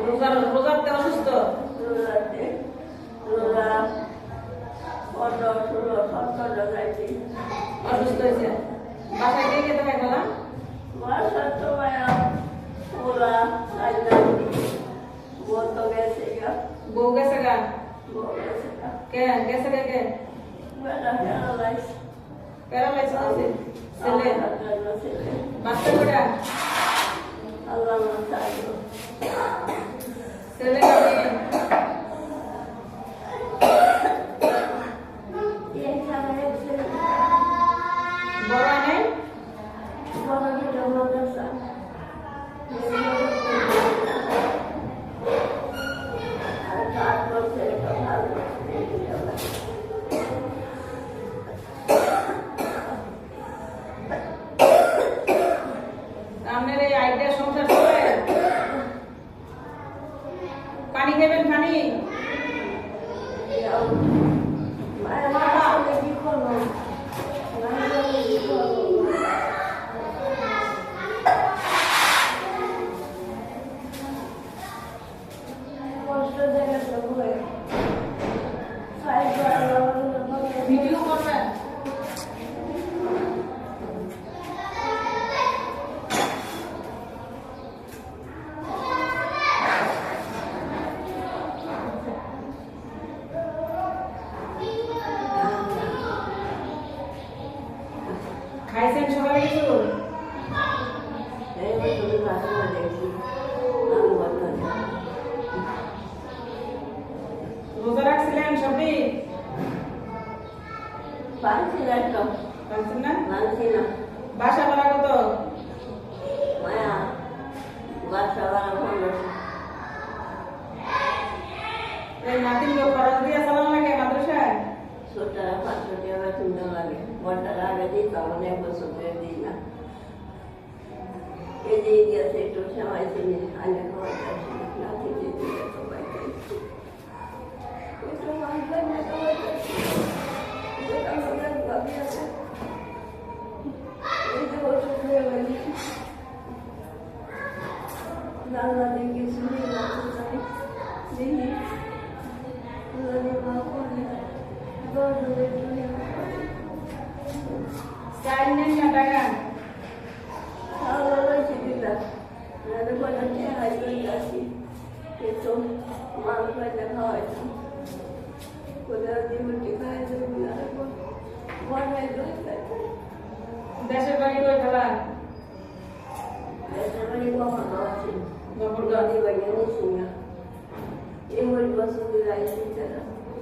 রোজাতে অসুস্থ? রোজাতে রোজা 15, 16, 17 যাইছি। অসুস্থ হয়েছে। বাসায় কে কে থাকে গেলাম? বাসা তো মায়া ওরা বউ তো গেছে গা। বউ গেছে গা? বউ গেছে গা। কে গেছে কে কে? বেটা প্যারালাইজ। প্যারালাইজ আছে। ছেলে? ছেলে। বাচ্চা কটা? আল্লাহ না চাইলো। ছেলে কবে? বড় নাই? বড় দুটো মাদ্রাসা। আর 7 বছর একটা ভালো আপনার এই আইডিয়া সংসার চলে? পানি খাবেন? পানি ভিডিও করবেন? খাইছেন সকালে কিছু? রোজা রাখছিলেন সবই? পারছেন না? বাসা ভাড়া কত? এই নাতিন লোক খরচ দিয়ে চালান লাগে মাদ্রাসায়? একটু সময় ছিল আগে খাওয়া চাই নেন না টাকা? দেশের বাড়ি কই খেলা?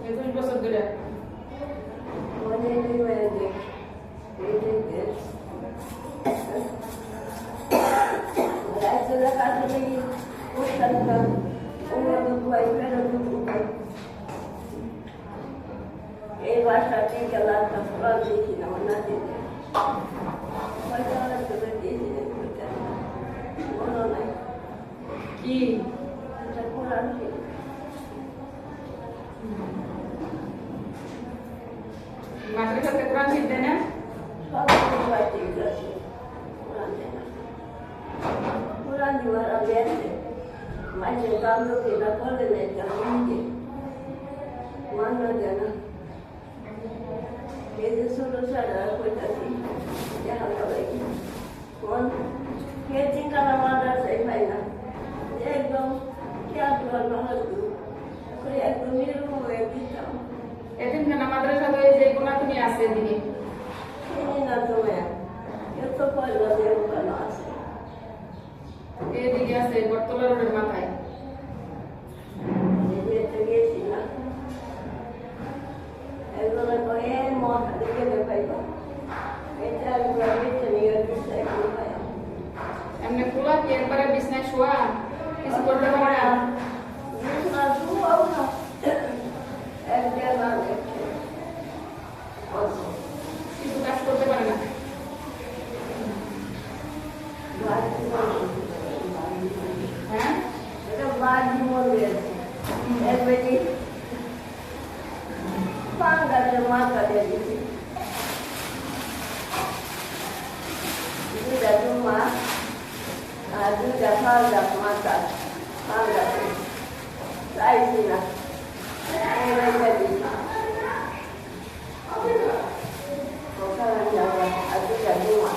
একুশ বছর ধরে এই বাসাতে গেলাম দেখি না না কি মাদ্রাসাতে কোরআন শিখতে না? এতিমখানা মাদ্রাসা তো এই যে কোনা তুমি আছে দিদি এদিকে আছে বটতলা রোডের মাথায়। এমনি খোলা কি একবারে বিছনায় শোয়া কিছু করতে পারে না? কিছু কাজ করতে পারে না? হ্যাঁ Duda Duma, Duda Falda Mata, ভাঙাছে চাইছি না রেখে দিই ওখানে যাবো আর দুটা ঘুমা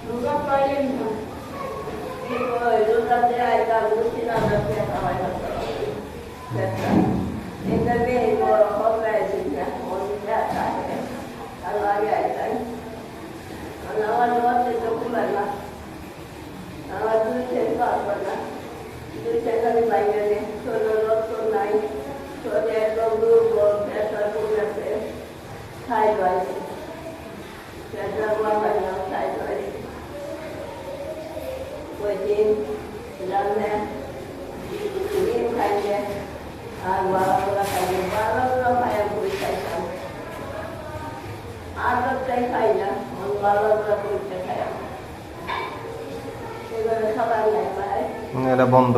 দুর্গা পাইলেন না দুটাতে আইতাম দুটি না যাতে খাওয়াই এটা বের বড় হবে না মনে আছে আর লাগে আইতাই আমার মতে তো খুলে না আমার দুই ছেলে পারবো না দুই ছেলে বাইরে নেই ছোট রক্ত নাই ছোট একদম দুর্বল প্রেশার কমেছে খাই পাইছে প্রেশার বাড়াই না খাই পাইছে ওই দিন রান্না ডিম খাইছে আর বারোগুলো খাইছে বারোগুলো খাইয়া বই খাইতাম আর লোকটাই খাই না বারোগুলো বইতে খাই এবারে খাবার নাই ভাই এটা বন্ধ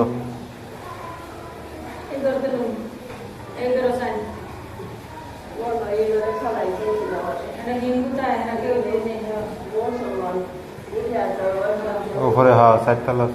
इधर चलो इधर साइन বলো এবারে খাবার খেয়েছিল এটা হিন্দুটা এরা কেউ দেয় না মুসলমান বুঝে আসো উপরে হ্যাঁ 4 তলা